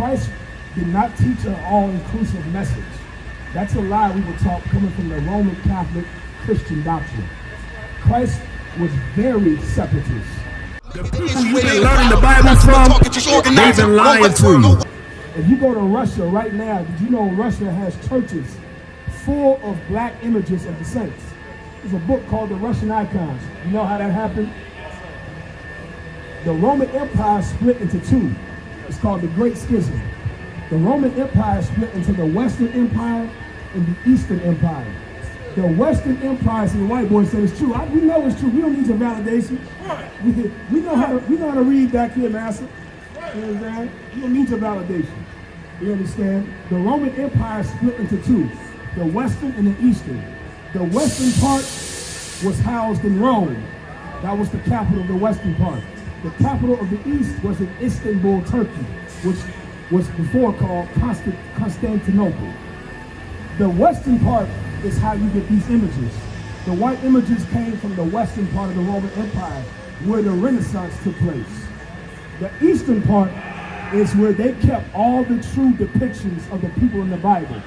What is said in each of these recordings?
Christ did not teach an all-inclusive message. That's a lie we were taught coming from the Roman Catholic Christian doctrine. Christ was very separatist. The people you've been learning the Bible from, they've been lying to you. If you go to Russia right now, did you know Russia has churches full of black images of the saints? There's a book called The Russian Icons. You know how that happened? The Roman Empire split into two. It's called the Great Schism. The Roman Empire split into the Western Empire and the Eastern Empire. The Western Empire, see, the white boy said it's true. We know it's true. We don't need your validation. We know how to read back here, Master. You understand? You don't need your validation. You understand? The Roman Empire split into two, the Western and the Eastern. The Western part was housed in Rome. That was the capital of the Western part. The capital of the East was in Istanbul, Turkey, which was before called Constantinople. The Western part is how you get these images. The white images came from the Western part of the Roman Empire, where the Renaissance took place. The Eastern part is where they kept all the true depictions of the people in the Bible.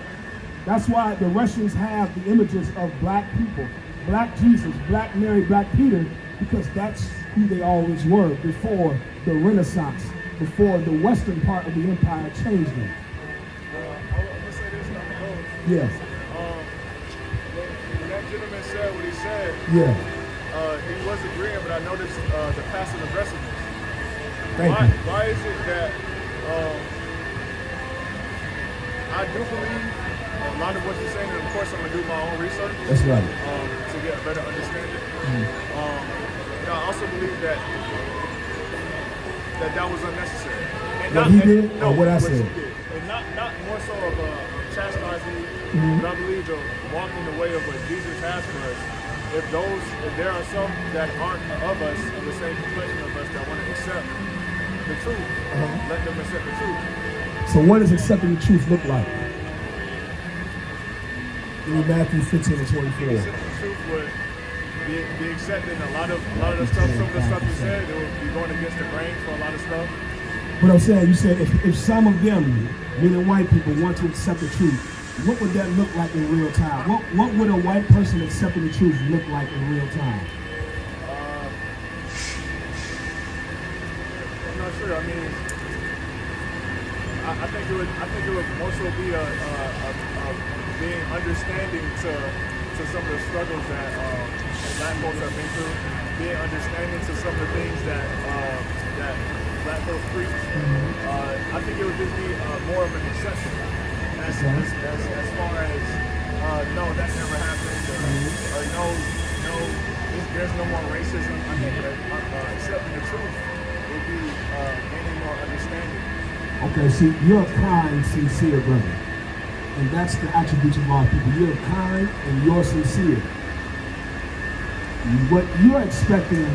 That's why the Russians have the images of black people, black Jesus, black Mary, black Peter, because that's who they always were before the Renaissance, before the Western part of the empire changed them. I'm going to say this and I'm going to go. Yes. When that gentleman said what he said, yeah. He was agreeing, but I noticed the passive aggressiveness. Thank you. Why is it that I do believe a lot of what you're saying, and of course I'm going to do my own research. That's right. To get a better understanding. And I also believe that that was unnecessary. And what he did, or what I said? And not more so of chastising, but I believe to walk in the way of what Jesus has for us. If there are some that aren't of us, of the same complexion of us, that want to accept the truth, let them accept the truth. So what does accepting the truth look like? In Matthew 15 and 24. Accepting the truth would be accepting a lot of the stuff, some of the stuff you said, it would be going against the grain for a lot of stuff. What I'm saying, you said if some of them, meaning white people, want to accept the truth, what would that look like in real time? What would a white person accepting the truth look like in real time? I'm not sure. I mean, I think it would more so be a being understanding to some of the struggles that black folks have been through, being understanding to some of the things that black folks preach. I think it would just be more of an exception. As far as no, that never happened, or no, there's no more racism. I think that accepting the truth would be gaining more understanding. Okay, see, you're a kind, sincere brother, and that's the attributes of our people. You're kind and you're sincere. What you're expecting,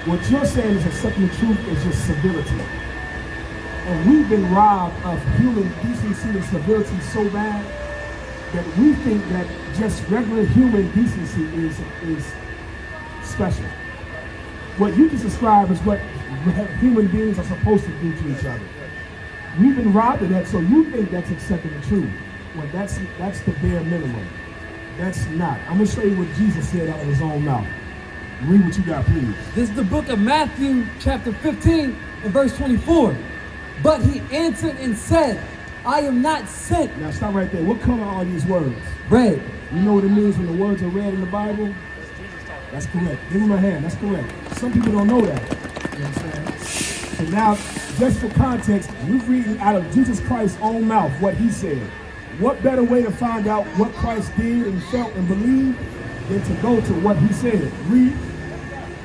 what you're saying is accepting the truth is just civility. And we've been robbed of human decency and civility so bad that we think that just regular human decency is special. What you just described is what human beings are supposed to do to each other. We've been robbed of that, so you think that's accepting the truth. Well, that's the bare minimum. That's not. I'm going to show you what Jesus said out of his own mouth. Read what you got, please. This is the book of Matthew, chapter 15, and verse 24. But he answered and said, I am not sent. Now stop right there. What color are these words? Red. You know what it means when the words are red in the Bible? That's correct. Give him a hand. That's correct. Some people don't know that. You know what I'm saying? So now, just for context, we're reading out of Jesus Christ's own mouth what he said. What better way to find out what Christ did and felt and believed than to go to what he said? Read.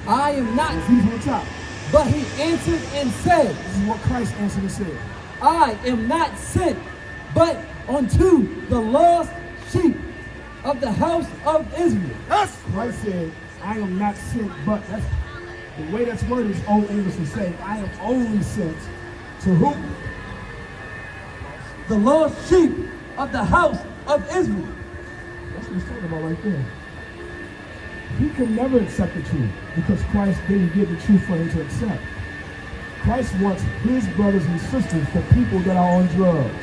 I am not. Read from the top. But he answered and said, this is what Christ answered and said. I am not sent, but unto the lost sheep of the house of Israel. Yes. Christ said, I am not sent, but that's the way that's worded is Old English to say, I am only sent to whom? The lost sheep of the house of Israel. That's what he's talking about right there. He could never accept the truth because Christ didn't give the truth for him to accept. Christ wants his brothers and sisters, the people that are on drugs,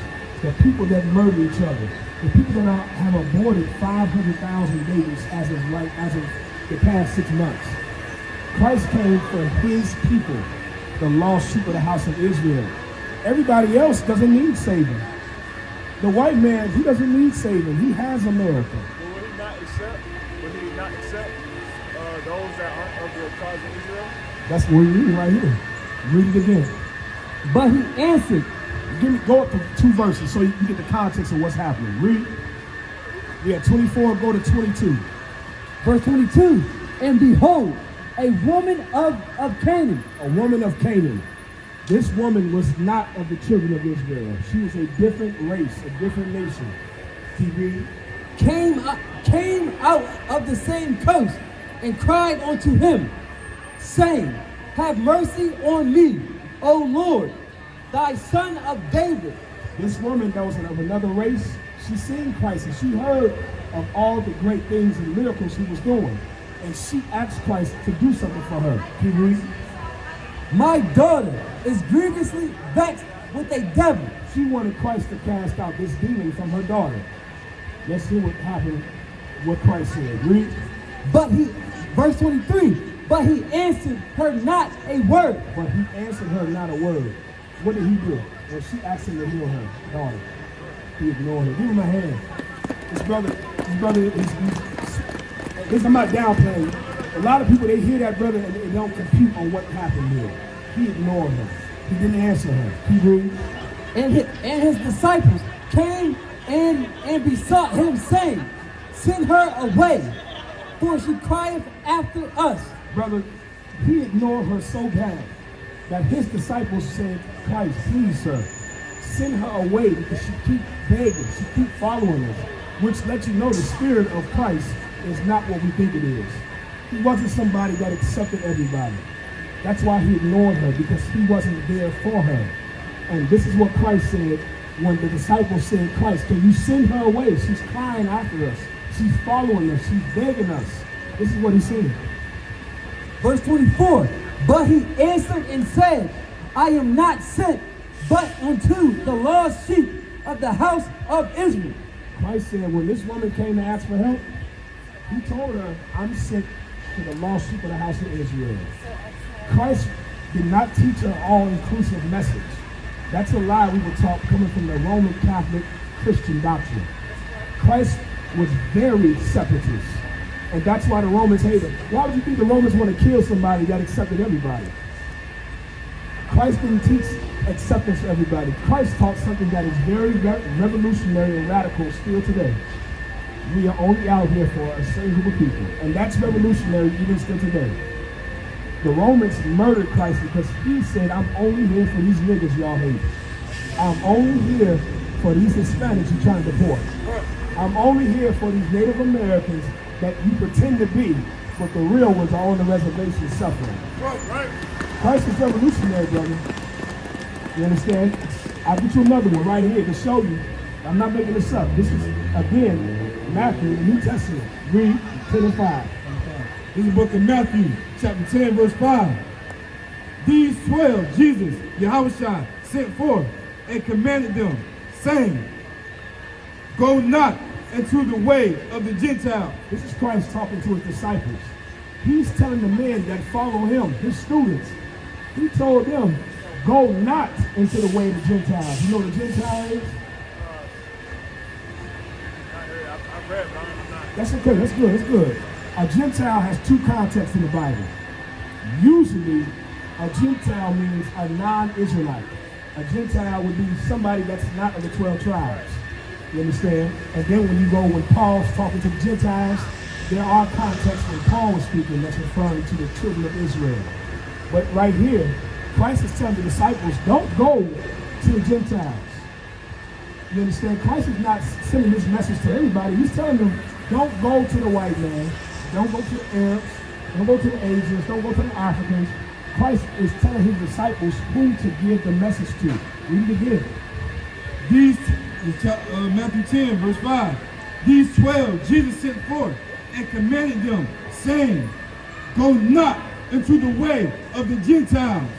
the people that murder each other, the people that have aborted 500,000 babies as of the past 6 months. Christ came for his people, the lost sheep of the house of Israel. Everybody else doesn't need saving. The white man, he doesn't need saving. He has America. But would he not accept those that aren't of the tribes of Israel? That's what we're reading right here. Read it again. But he answered. Go up to 2 verses so you can get the context of what's happening. Read. Yeah, 24, go to 22. Verse 22. And behold, a woman of Canaan. A woman of Canaan. This woman was not of the children of Israel. She was a different race, a different nation. Keep reading. Came out of the same coast and cried unto him, saying, have mercy on me, O Lord, thy son of David. This woman that was of another race, she seen Christ and she heard of all the great things and miracles he was doing. And she asked Christ to do something for her. Keep reading. My daughter is grievously vexed with a devil. She wanted Christ to cast out this demon from her daughter. Let's see what happened, what Christ said. Read. But he, verse 23, but he answered her not a word. But he answered her not a word. What did he do? When she asked him to heal her daughter, he ignored her. Give him a hand. This brother, I'm not downplaying. A lot of people, they hear that brother and they don't compute on what happened here. He ignored her. He didn't answer her. He read. And his disciples came and besought him, saying, send her away, for she crieth after us. Brother, he ignored her so bad that his disciples said, Christ, please, sir, send her away because she keep begging, she keep following us, which lets you know the spirit of Christ is not what we think it is. He wasn't somebody that accepted everybody. That's why he ignored her, because he wasn't there for her. And this is what Christ said when the disciples said, Christ, can you send her away? She's crying after us. She's following us. She's begging us. This is what he said. Verse 24, but he answered and said, I am not sent but unto the lost sheep of the house of Israel. Christ said when this woman came to ask for help, he told her, I'm sent to the lost sheep of the house of Israel. Christ did not teach an all-inclusive message. That's a lie we were taught coming from the Roman Catholic Christian doctrine. Christ was very separatist. And that's why the Romans hated him. Why would you think the Romans want to kill somebody that accepted everybody? Christ didn't teach acceptance for everybody. Christ taught something that is very revolutionary and radical still today. We are only out here for a certain group of people. And that's revolutionary even still today. The Romans murdered Christ because he said, I'm only here for these niggas y'all hate. I'm only here for these Hispanics you're trying to deport. I'm only here for these Native Americans that you pretend to be, but the real ones are on the reservation suffering. Right. Christ is revolutionary, brother. You understand? I'll get you another one right here to show you. I'm not making this up. This is, again, Matthew, the New Testament. Read 10 and 5. In the book of Matthew, chapter 10, verse 5. These 12 Jesus, Yahushua, sent forth and commanded them, saying, go not into the way of the Gentiles. This is Christ talking to his disciples. He's telling the men that follow him, his students. He told them, go not into the way of the Gentiles. You know what a Gentile is? I've read, but I'm not. That's okay, that's good, that's good. A Gentile has 2 contexts in the Bible. Usually, a Gentile means a non-Israelite. A Gentile would be somebody that's not of the 12 tribes. You understand? And then when Paul's talking to the Gentiles, there are contexts when Paul was speaking that's referring to the children of Israel. But right here, Christ is telling the disciples, don't go to the Gentiles. You understand? Christ is not sending this message to everybody. He's telling them, don't go to the white man, don't go to the Arabs, don't go to the Asians, don't go to the Africans. Christ is telling his disciples who to give the message to. Read it again. These, Matthew 10, verse 5. These 12 Jesus sent forth and commanded them, saying, go not into the way of the Gentiles.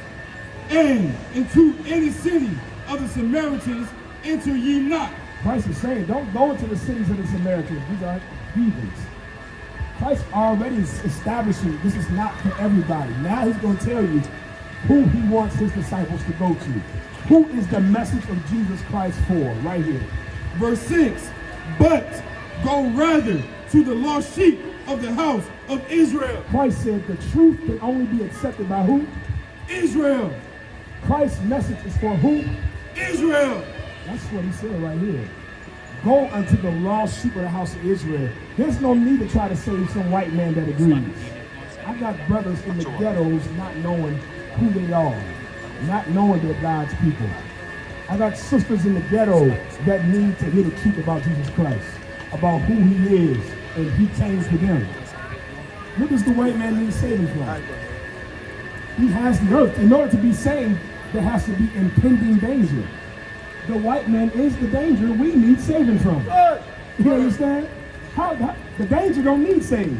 and into any city of the Samaritans enter ye not. Christ is saying, don't go into the cities of the Samaritans. These are heathens. Christ already is establishing this is not for everybody. Now he's going to tell you who he wants his disciples to go to. Who is the message of Jesus Christ for? Right here. Verse 6, but go rather to the lost sheep of the house of Israel. Christ said the truth can only be accepted by who? Israel. Christ's message is for who? Israel. That's what he said right here. Go unto the lost sheep of the house of Israel. There's no need to try to save some white man that agrees. I got brothers in the ghettos not knowing who they are, not knowing they're God's people. I got sisters in the ghetto that need to hear the truth about Jesus Christ, about who he is, and he came for them. What does the white man need saving from? He has the earth. In order to be saved, there has to be impending danger. The white man is the danger we need saving from. You understand? The danger don't need saving.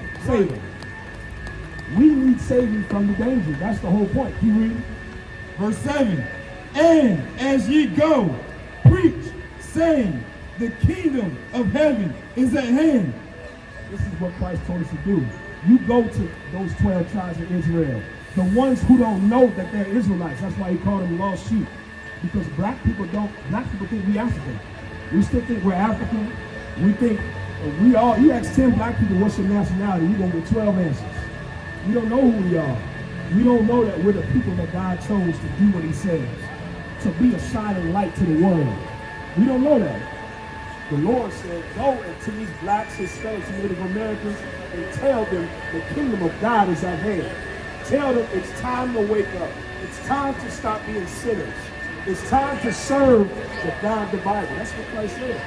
We need saving from the danger. That's the whole point. You read verse 7. And as ye go, preach, saying, the kingdom of heaven is at hand. This is what Christ told us to do. You go to those 12 tribes of Israel. The ones who don't know that they're Israelites. That's why he called them lost sheep. Because black people think we African. We still think we're African. We think you ask 10 black people what's your nationality, you're going to get 12 answers. We don't know who we are. We don't know that we're the people that God chose to do what he says, to be a shining light to the world. We don't know that. The Lord said, go into these blacks, Hispanics, Native Americans, and tell them the kingdom of God is at hand. Tell them it's time to wake up. It's time to stop being sinners. It's time to serve the God, the Bible. That's what Christ said.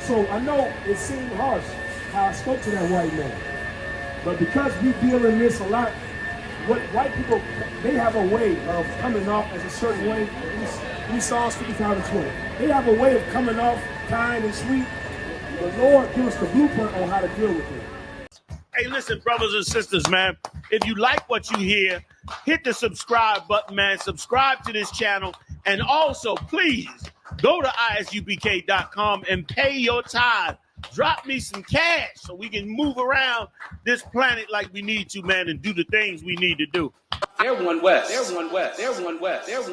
So I know it seemed harsh how I spoke to that white man. But because we deal in this a lot, what white people, they have a way of coming off as a certain way. In Psalms 55 and 20. They have a way of coming off kind and sweet. The Lord gives us the blueprint on how to deal with it. Hey, listen, brothers and sisters, man. If you like what you hear, hit the subscribe button, man. Subscribe to this channel. And also, please, go to ISUPK.com and pay your tithe. Drop me some cash so we can move around this planet like we need to, man, and do the things we need to do. They're one West. They're one West. They're one West. They're one